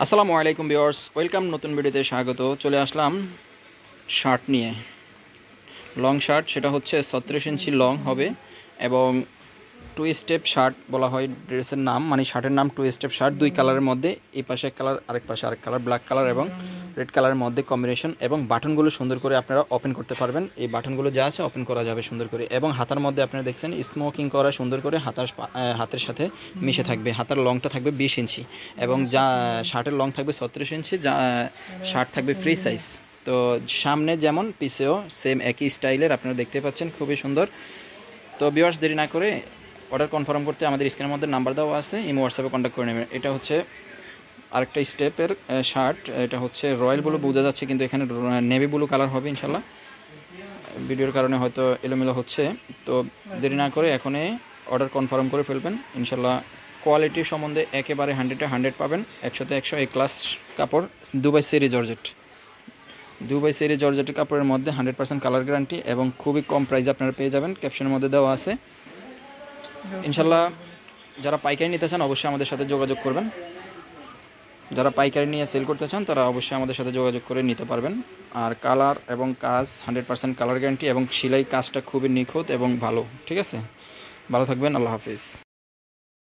আসসালামু আলাইকুম viewers, welcome নতুন ভিডিওতে স্বাগত। চলে আসলাম শার্ট নিয়ে। লং শার্ট, সেটা হচ্ছে 36 ইঞ্চি লং হবে এবং টু স্টেপ শার্ট বলা হয় ড্রেসের নাম, মানে শার্টের নাম টু স্টেপ শার্ট। দুই কালারের মধ্যে, এই পাশে এক কালার, আরেক পাশে আরেক কালার, ব্ল্যাক কালার এবং রেড কালারের মধ্যে কম্বিনেশন। এবং বাটনগুলো সুন্দর করে আপনারা ওপেন করতে পারবেন। এই বাটনগুলো যা আছে ওপেন করা যাবে সুন্দর করে। এবং হাতার মধ্যে আপনারা দেখছেন স্মোকিং করা সুন্দর করে হাতের সাথে মিশে থাকবে। হাতার লংটা থাকবে 20 ইঞ্চি এবং যা শার্টের লং থাকবে 36 ইঞ্চি। যা শার্ট থাকবে ফ্রি সাইজ। তো সামনে যেমন পিছেও সেম একই স্টাইলের আপনারা দেখতে পাচ্ছেন, খুবই সুন্দর। তো ভিউয়ার্স, দেরি না করে অর্ডার কনফার্ম করতে আমাদের স্ক্রিনের মধ্যে নাম্বার দেওয়া আছে, ইমো হোয়াটসঅ্যাপে কন্ট্যাক্ট করে নেবেন। এটা হচ্ছে আরেকটা স্টেপের শার্ট। এটা হচ্ছে রয়্যাল ব্লু বোঝা যাচ্ছে, কিন্তু এখানে নেভি ব্লু কালার হবে ইনশাল্লাহ। ভিডিওর কারণে হয়তো এলোমেলো হচ্ছে। তো দেরি না করে এখনই অর্ডার কনফার্ম করে ফেলবেন ইনশাল্লাহ। কোয়ালিটি সম্বন্ধে একেবারে 100-এ 100 পাবেন, 100-তে 100। এ ক্লাস কাপড়, দুবাই সেরি জর্জেট। দুবাই সেরি জর্জেটের কাপড়ের মধ্যে 100% কালার গ্যারান্টি এবং খুবই কম প্রাইসে আপনারা পেয়ে যাবেন। ক্যাপশনের মধ্যে দেওয়া আছে ইনশাল্লাহ। যারা পাইকারি নিতে চান অবশ্যই আমাদের সাথে যোগাযোগ করবেন। যারা পাইকারি নিয়ে সেল করতে চান তারা অবশ্যই আমাদের সাথে যোগাযোগ করে নিতে পারবেন। আর কালার এবং কাজ 100% কালার গ্যারান্টি এবং সেলাই কাজটা খুবই নিখুঁত এবং ভালো। ঠিক আছে, ভালো থাকবেন, আল্লাহ হাফিজ।